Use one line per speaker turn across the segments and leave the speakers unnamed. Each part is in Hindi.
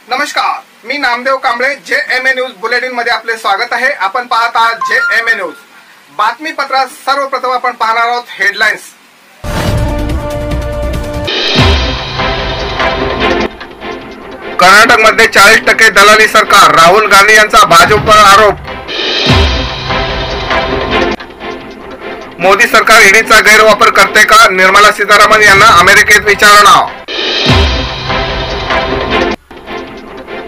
नमस्कार, मी Namdev Kamble. JMA news bulletin मध्ये आपले स्वागत आहे. आपण पाहत आहात JMA न्यूज. बातमीपत्रात सर्वप्रथम आपण पाहणार आहोत हेडलाईन्स. कर्नाटकमध्ये 40% दलाली सरकार, राहुल गांधी यांचा भाजपवर आरोप. मोदी सरकार ईडीचा गैरवापर करते का, निर्मला सीतारामन यांना अमेरिकेत विचारणा.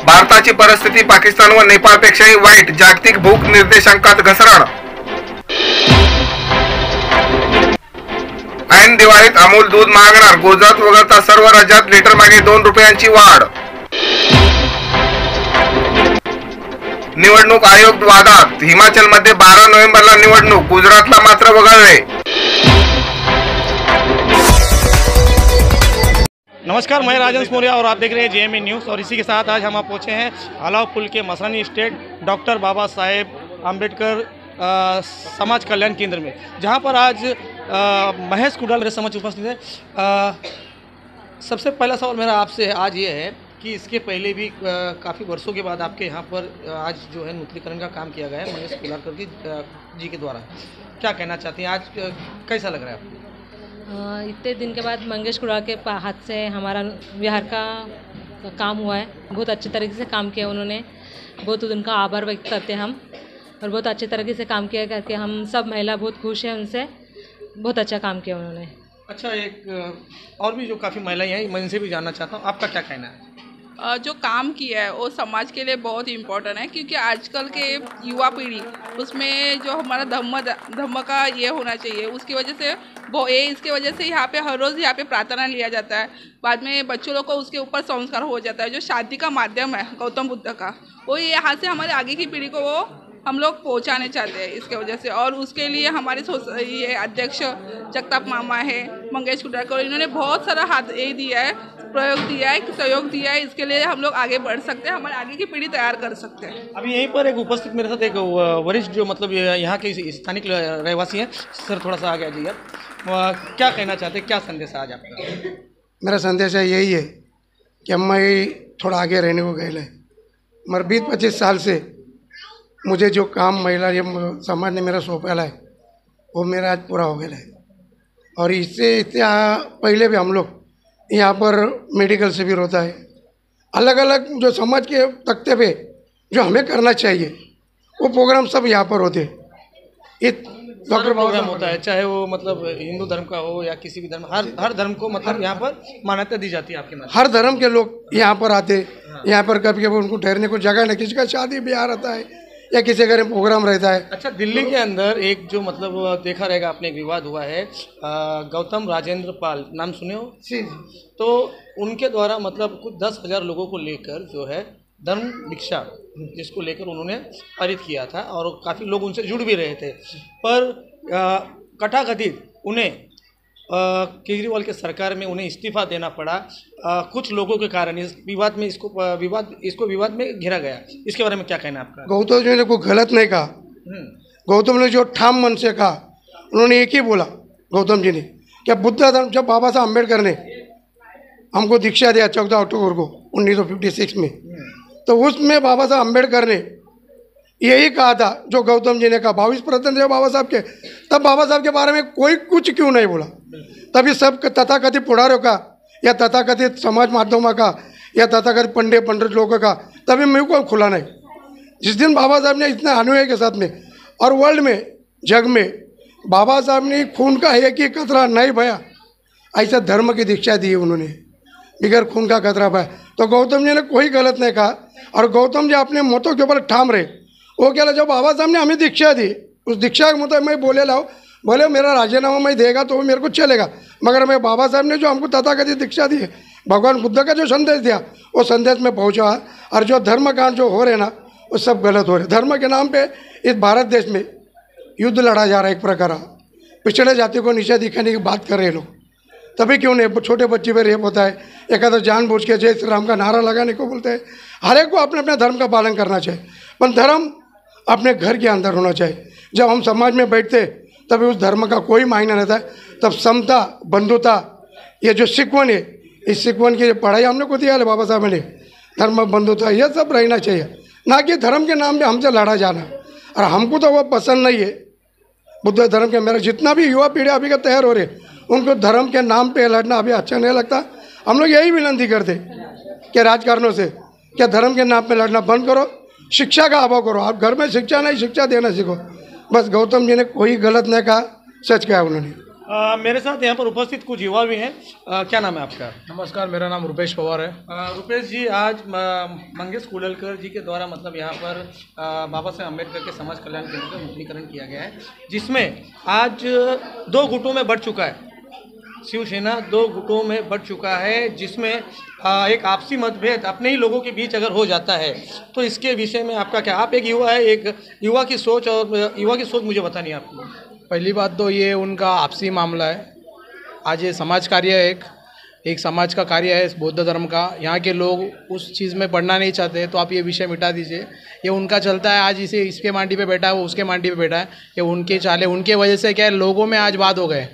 भारताची परिस्थिती पाकिस्तान व नेपाळपेक्षाही वाईट, जागतिक भूक निर्देशांकात घसरण. ऐन दिवाळीत अमूल दूध महागणार, गुजरात वगळता सर्व राज्यात लिटर मागे 2 रुपयांची वाढ. निवडणूक आयोग वादात, हिमाचलमध्ये 12 नोव्हेंबरला निवडणूक, गुजरातला मात्र वगळले.
नमस्कार, मैं राजेंद्र मौर्य और आप देख रहे हैं JMA न्यूज़। और इसी के साथ आज हम पहुंचे हैं अलाव पुल के मसरानी स्टेट डॉक्टर बाबा साहेब आम्बेडकर समाज कल्याण केंद्र में, जहां पर आज महेश कुडाल मेरे समझ उपस्थित है। सबसे पहला सवाल मेरा आपसे आज ये है कि इसके पहले भी काफ़ी वर्षों के बाद आपके यहाँ पर आज जो है नूतनीकरण का काम किया गया है महेश कुडाल जी के द्वारा। क्या कहना चाहती हैं, आज कैसा लग रहा है आपको?
इतने दिन के बाद मंगेश कुडाल के हाथ से हमारा विहार का काम हुआ है। बहुत अच्छे तरीके से काम किया उन्होंने, बहुत उनका आभार व्यक्त करते हैं हम। और बहुत अच्छे तरीके से काम किया करके हम सब महिला बहुत खुश हैं उनसे, बहुत अच्छा काम किया उन्होंने।
अच्छा, एक और भी जो काफ़ी महिलाएं हैं, मैं इनसे भी जानना चाहता हूँ, आपका क्या कहना है?
जो काम किया है वो समाज के लिए बहुत इम्पोर्टेंट है, क्योंकि आजकल के युवा पीढ़ी उसमें जो हमारा धम्म का ये होना चाहिए, उसकी वजह से वो इसके वजह से यहाँ पे हर रोज़ यहाँ पे प्रार्थना लिया जाता है। बाद में बच्चों लोग को उसके ऊपर संस्कार हो जाता है। जो शादी का माध्यम है गौतम बुद्ध का, वो यहाँ से हमारे आगे की पीढ़ी को वो हम लोग पहुँचाने चाहते हैं इसके वजह से। और उसके लिए हमारे ये अध्यक्ष जगताप मामा है, मंगेश कुडाल को, इन्होंने बहुत सारा हाथ ये दिया है, प्रयोग दिया है, सहयोग दिया है। इसके लिए हम लोग आगे बढ़ सकते हैं, हमारे आगे की पीढ़ी तैयार कर सकते हैं।
अभी यहीं पर एक उपस्थित मेरे साथ एक वरिष्ठ जो मतलब यहाँ के स्थानिक रहवासी हैं। सर, थोड़ा सा आगे आ जाइए। क्या कहना चाहते हैं, क्या संदेश है आज आपका?
मेरा संदेश है यही है कि मैं थोड़ा आगे रहने को गए है। मगर 20-25 साल से मुझे जो काम महिला ये समाज ने मेरा सौंपा है वो मेरा आज पूरा हो गया है। और इससे पहले भी हम लोग यहाँ पर मेडिकल शिविर होता है, अलग अलग जो समाज के तख्ते पे जो हमें करना चाहिए वो प्रोग्राम सब यहाँ पर होते हैं।
डॉक्टर प्रोग्राम होता है, चाहे वो मतलब हिंदू धर्म का हो या किसी भी धर्म, हर धर्म को मतलब यहाँ पर मान्यता दी जाती है आपके में।
हर धर्म के लोग यहाँ पर आते, यहाँ पर कभी कभी उनको ठहरने को जगह नहीं, किसी का शादी ब्याह रहता है या किसी घर में प्रोग्राम रहता है।
अच्छा, दिल्ली के अंदर एक जो मतलब देखा रहेगा आपने, एक विवाद हुआ है, गौतम राजेंद्र पाल, नाम सुने हो?
जी।
तो उनके द्वारा मतलब कुछ 10,000 लोगों को लेकर जो है धर्म दीक्षा जिसको लेकर उन्होंने पारित किया था और काफ़ी लोग उनसे जुड़ भी रहे थे। पर कथाकथित उन्हें केजरीवाल के सरकार में उन्हें इस्तीफा देना पड़ा कुछ लोगों के कारण। इस विवाद में इसको विवाद में घेरा गया। इसके बारे में क्या कहना है आपका?
गौतम जी ने कोई गलत नहीं कहा। गौतम ने जो ठाम मन से कहा, उन्होंने एक ही बोला गौतम जी ने, क्या बुद्ध धर्म जब बाबा साहब अम्बेडकर ने हमको दीक्षा दिया 14 अक्टूबर को 1956 में, तो उसमें बाबा साहब अम्बेडकर ने यही कहा था जो गौतम जी ने कहा। 22% थे बाबा साहब के, तब बाबा साहब के बारे में कोई कुछ क्यों नहीं बोला? तभी सब तथाकथित पुढ़ारियों का या तथाकथित समाज माध्यमों का या तथाकथित पंडित लोगों का तभी मुँह को खुला नहीं। जिस दिन बाबा साहब ने इतने अनुयायी के साथ में और वर्ल्ड में जग में बाबा साहब ने खून का एक ही कतरा नहीं बया, ऐसा धर्म की दीक्षा दी उन्होंने, बिगर खून का कतरा बया। तो गौतम जी ने कोई गलत नहीं कहा और गौतम जी अपने मतों के ऊपर ठाम रहे। वो क्या, जब बाबा साहब ने हमें दीक्षा दी, उस दीक्षा के मुताबिक मैं बोले लाओ, बोले मेरा राजीनामा मैं देगा तो वो मेरे को चलेगा, मगर मैं बाबा साहब ने जो हमको तथाकथित दीक्षा दी है, भगवान बुद्ध का जो संदेश दिया वो संदेश में पहुँचा। और जो धर्म कांड जो हो रहे ना वो सब गलत हो रहे। धर्म के नाम पे इस भारत देश में युद्ध लड़ा जा रहा है। एक प्रकार पिछड़े जाति को नीचे दिखाने की बात कर रहे लोग। तभी क्यों नहीं, छोटे बच्चे पे रेप होता है, एक आधा जानबूझ के जय श्री राम का नारा लगाने को बोलते हैं। हर एक को अपने अपने धर्म का पालन करना चाहिए, पर धर्म अपने घर के अंदर होना चाहिए। जब हम समाज में बैठते तभी उस धर्म का कोई मायना रहता है। तब समता, बंधुता, ये जो सिक्वन है, इस सिक्वन की पढ़ाई हमने को दिया है बाबा साहब ने, धर्म बंधुता ये सब रहना चाहिए, ना कि धर्म के नाम पे हमसे लड़ा जाना। और हमको तो वो पसंद नहीं है बुद्ध धर्म के। मेरा जितना भी युवा पीढ़ी अभी का तैयार हो रहे, उनको धर्म के नाम पे लड़ना अभी अच्छा नहीं लगता। हम लोग यही विनती करते कि राजकारणों से क्या धर्म के नाम पे लड़ना बंद करो, शिक्षा का अभाव करो। आप घर में शिक्षा नहीं, शिक्षा देना सीखो। बस गौतम जी ने कोई गलत नहीं कहा, सच कहा उन्होंने।
मेरे साथ यहाँ पर उपस्थित कुछ युवा भी हैं। क्या नाम है आपका?
नमस्कार, मेरा नाम रुपेश पवार है।
रुपेश जी, आज मंगेश कुंडलकर जी के द्वारा मतलब यहाँ पर बाबा साहेब अम्बेडकर के समाज कल्याण केंद्र का नूतनीकरण किया गया है, जिसमें आज 2 गुटों में बढ़ चुका है। शिवसेना 2 गुटों में बढ़ चुका है, जिसमें एक आपसी मतभेद अपने ही लोगों के बीच अगर हो जाता है तो इसके विषय में आपका क्या? आप एक युवा है, एक युवा की सोच, और युवा की सोच मुझे बतानी है आपको।
पहली बात तो ये उनका आपसी मामला है। आज ये समाज कार्य है, एक समाज का कार्य है इस बौद्ध धर्म का। यहाँ के लोग उस चीज़ में पढ़ना नहीं चाहते, तो आप ये विषय मिटा दीजिए। ये उनका चलता है, आज इसे इसके मांडी पे बैठा है, वो उसके मांडी पे बैठा है। ये उनके चाले, उनके वजह से क्या है, लोगों में आज बात हो गए।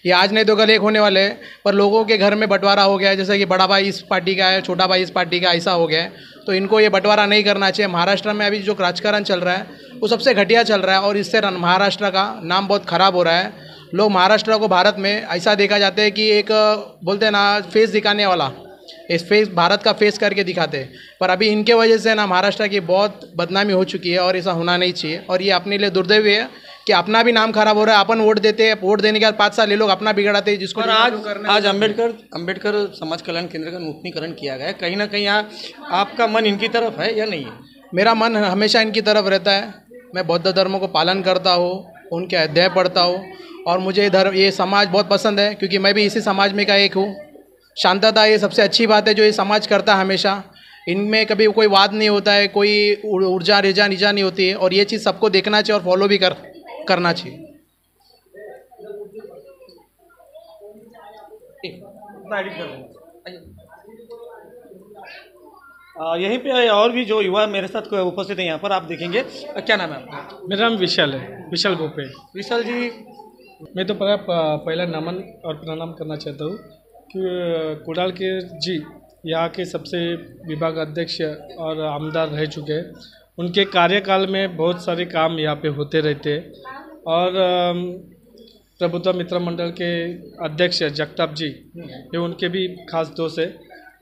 ये आज नहीं तो कल एक होने वाले हैं, पर लोगों के घर में बंटवारा हो गया है। जैसे कि बड़ा भाई इस पार्टी का है, छोटा भाई इस पार्टी का, ऐसा हो गया है। तो इनको ये बंटवारा नहीं करना चाहिए। महाराष्ट्र में अभी जो राजकारण चल रहा है वो सबसे घटिया चल रहा है, और इससे महाराष्ट्र का नाम बहुत ख़राब हो रहा है। लोग महाराष्ट्र को भारत में ऐसा देखा जाता है कि एक बोलते हैं ना, फेस दिखाने वाला, इस फेस भारत का फेस करके दिखाते हैं। पर अभी इनके वजह से ना महाराष्ट्र की बहुत बदनामी हो चुकी है, और ऐसा होना नहीं चाहिए। और ये अपने लिए दुर्दैव है कि अपना भी नाम खराब हो रहा है। अपन वोट देते हैं, वोट देने के बाद 5 साल ये लोग अपना बिगड़ाते हैं, जिसको
आज अम्बेडकर समाज कल्याण केंद्र का नूतनीकरण किया गया है। कहीं ना कहीं आपका मन इनकी तरफ है या नहीं है?
मेरा मन हमेशा इनकी तरफ रहता है। मैं बौद्ध धर्म को पालन करता हूँ, उनके अध्याय पढ़ता हूँ, और मुझे ये समाज बहुत पसंद है, क्योंकि मैं भी इसी समाज में का एक हूँ। शांतता ये सबसे अच्छी बात है जो ये समाज करता है हमेशा। इनमें कभी कोई वाद नहीं होता है, कोई ऊर्जा रेजा नीचा नहीं होती है, और ये चीज़ सबको देखना चाहिए और फॉलो भी करना चाहिए।
यहीं पे और भी जो युवा मेरे साथ उपस्थित हैं यहाँ पर, आप देखेंगे। क्या नाम है आपका?
मेरा नाम विशाल है, विशाल भोपे।
विशाल जी,
मैं तो पहला नमन और प्रणाम करना चाहता हूँ कि कुणालकर जी यहाँ के सबसे विभाग अध्यक्ष और आमदार रह चुके हैं। उनके कार्यकाल में बहुत सारे काम यहाँ पे होते रहते हैं। और प्रभुत्व मित्र मंडल के अध्यक्ष जगताप जी, ये उनके भी खास दोस्त है,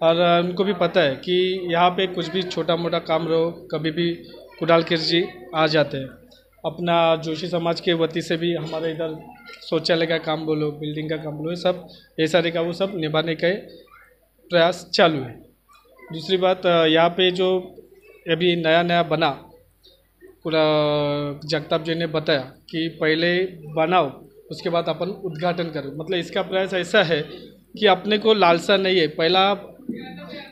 और उनको भी पता है कि यहाँ पे कुछ भी छोटा मोटा काम रहो, कभी भी कुणालकर जी आ जाते हैं। अपना जोशी समाज के वती से भी हमारे इधर शौचालय का काम बोलो, बिल्डिंग का काम बोलो, सब ये सारे का वो सब निभाने का प्रयास चालू है। दूसरी बात, यहाँ पे जो अभी नया बना, पूरा जगताप जी ने बताया कि पहले बनाओ, उसके बाद अपन उद्घाटन करो। मतलब इसका प्रयास ऐसा है कि अपने को लालसा नहीं है, पहला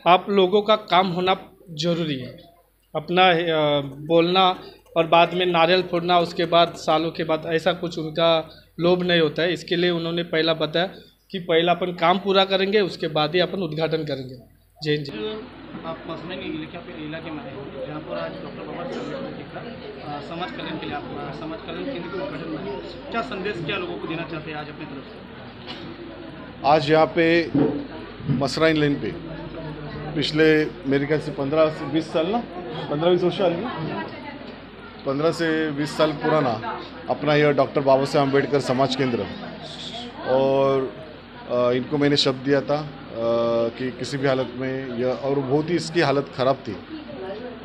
आप लोगों का काम होना जरूरी है। अपना बोलना और बाद में नारियल फोड़ना, उसके बाद सालों के बाद, ऐसा कुछ उनका लोभ नहीं होता है। इसके लिए उन्होंने पहला बताया कि पहला अपन काम पूरा करेंगे, उसके बाद ही अपन उद्घाटन करेंगे। जय हिंद।
आप मसलन इलाके में आए जहाँ पर आज डॉक्टर बाबा साहेब अम्बेडकर का समाज कल्याण के लिए आप समाज कल्याण केंद्र के उद्घाटन में, क्या संदेश, क्या लोगों को देना चाहते हैं आज अपनी तरफ से?
आज यहाँ पे मसराइन लेन पे पिछले मेरे ख्याल से 15 से 20 साल ना, 15-20 वर्ष आएंगे, 15 से 20 साल पुराना अपना यह डॉक्टर बाबा साहेब अम्बेडकर समाज केंद्र, और इनको मैंने शब्द दिया था कि किसी भी हालत में यह, और बहुत ही इसकी हालत ख़राब थी,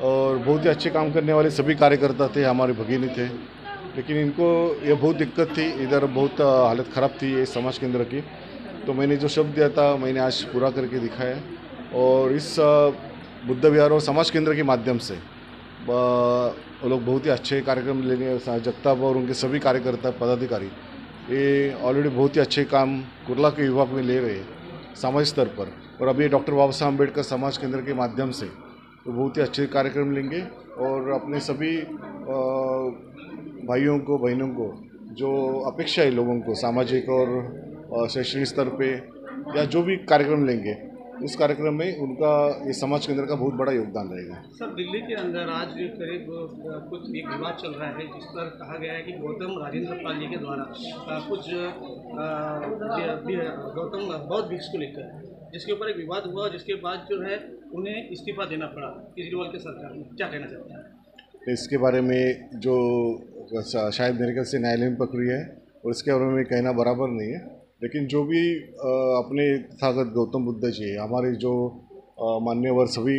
और बहुत ही अच्छे काम करने वाले सभी कार्यकर्ता थे, हमारे भगिनी थे, लेकिन इनको यह बहुत दिक्कत थी, इधर बहुत हालत ख़राब थी ये समाज केंद्र की। तो मैंने जो शब्द दिया था मैंने आज पूरा करके दिखाया, और इस बुद्ध विहार और समाज केंद्र के माध्यम से वो लोग बहुत ही अच्छे कार्यक्रम लेने, जगताप और उनके सभी कार्यकर्ता पदाधिकारी ये ऑलरेडी बहुत ही अच्छे काम कुर्ला के विभाग में ले रहे हैं सामाजिक स्तर पर, और अभी डॉक्टर बाबा साहेब अम्बेडकर समाज केंद्र के माध्यम से तो बहुत ही अच्छे कार्यक्रम लेंगे, और अपने सभी भाइयों को बहनों को जो अपेक्षा है लोगों को सामाजिक और शैक्षणिक स्तर पे, या जो भी कार्यक्रम लेंगे उस कार्यक्रम में उनका ये समाज केंद्र का बहुत बड़ा योगदान रहेगा।
सर, दिल्ली के अंदर आज भी करीब कुछ एक विवाद चल रहा है जिस पर कहा गया है कि गौतम राजेंद्र पाल जी के द्वारा कुछ गौतम बौद्ध भिक्षु को लेकर जिसके ऊपर एक विवाद हुआ, जिसके बाद जो है उन्हें इस्तीफा देना पड़ा केजरीवाल के सरकार में। क्या कहना चाहते हैं
इसके बारे में? जो शायद मेरे ख्याल से न्यायालय में पकड़ी है और इसके बारे में कहना बराबर नहीं है, लेकिन जो भी अपने तथागत गौतम बुद्ध जी हमारे जो मान्यवर सभी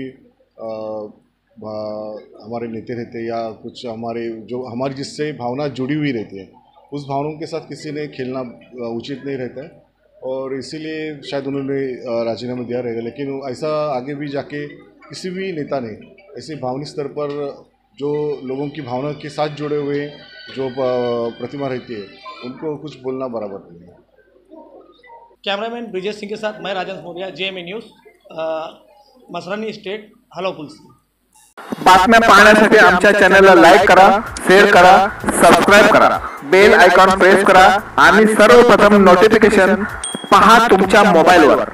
हमारे नेता रहते या कुछ हमारे जो हमारी जिससे भावना जुड़ी हुई रहती है, उस भावनाओं के साथ किसी ने खेलना उचित नहीं रहता है और इसीलिए शायद उन्होंने राजीनामा दिया रहेगा। लेकिन ऐसा आगे भी जाके किसी भी नेता ने ऐसे भावनिक स्तर पर जो लोगों की भावना के साथ जुड़े हुए जो प्रतिमा रहती है उनको कुछ बोलना बराबर नहीं है।
कॅमेरामॅन ब्रिजेश सिंग के साथ मैं राजन Maurya, JMA news, Masrani state, हलोपुल।
बातम्या पाहण्यासाठी आमच्या चॅनलला लाईक करा, शेअर करा, सबस्क्राईब करा, बेल आयकॉन प्रेस करा आणि सर्वप्रथम नोटिफिकेशन पहा तुमच्या मोबाईलवर।